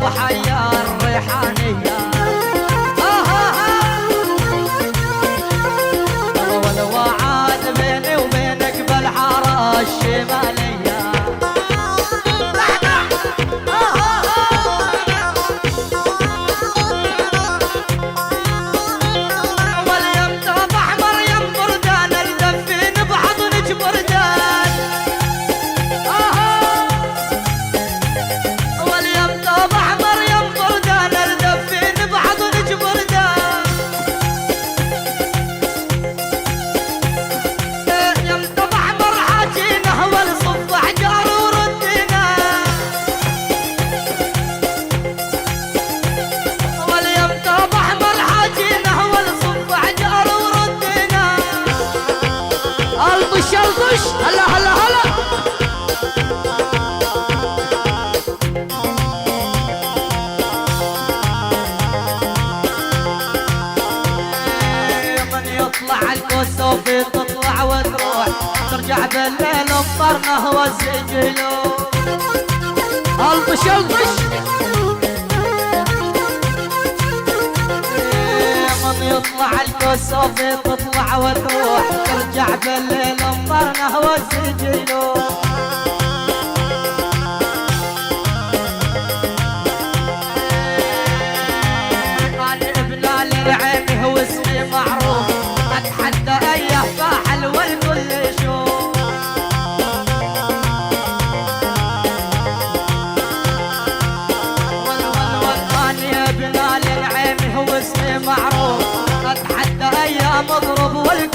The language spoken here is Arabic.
الضحايا الريحانية والوعد بيني وبينك بالحارة الشمالية واليم تراب احمر يم بردان الدفين بحضنك بردان واليم تراب احمر يم بردان الدفين بحضنك بردان يم تراب احمر حاجينا والصف احجار وردنا واليم تراب احمر حاجينا والصف احجار وردنا الطش الطش هلا هلا هلا من يطلع الكوسوفي تطلع وتروح ترجع بالليل مطرنا والسجلو الطش الطش من يطلع الكوسوفي تطلع وتروح ترجع بالليل مطرنا والسجلو انا ابن العيمي هو اسمي معروف اتحدى ايه فاحل والكل يشوف انا ابن العيمي هو اسمي معروف اتحدى ايه مضروب والكل